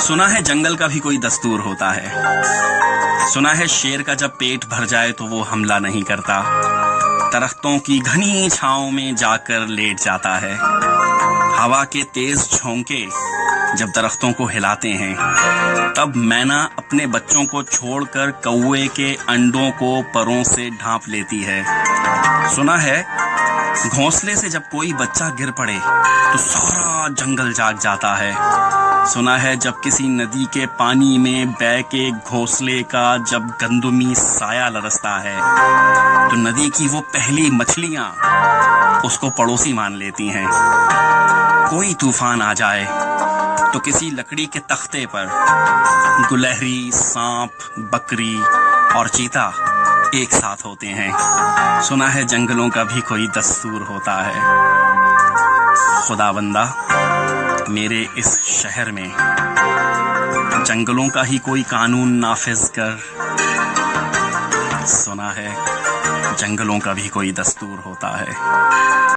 सुना है जंगल का भी कोई दस्तूर होता है। सुना है शेर का जब पेट भर जाए तो वो हमला नहीं करता, दरख्तों की घनी छांव में जाकर लेट जाता है। हवा के तेज झोंके जब दरख्तों को हिलाते हैं, तब मैना अपने बच्चों को छोड़कर कौवे के अंडों को परों से ढांप लेती है। सुना है घोंसले से जब कोई बच्चा गिर पड़े तो सारा जंगल जाग जाता है। सुना है जब किसी नदी के पानी में बह के घोंसले का जब गंदुमी साया लरसता है तो नदी की वो पहली मछलियां उसको पड़ोसी मान लेती हैं। कोई तूफान आ जाए तो किसी लकड़ी के तख्ते पर गुलहरी, सांप, बकरी और चीता एक साथ होते हैं। सुना है जंगलों का भी कोई दस्तूर होता है। खुदाबंदा, मेरे इस शहर में जंगलों का ही कोई कानून नाफिज कर। सुना है जंगलों का भी कोई दस्तूर होता है।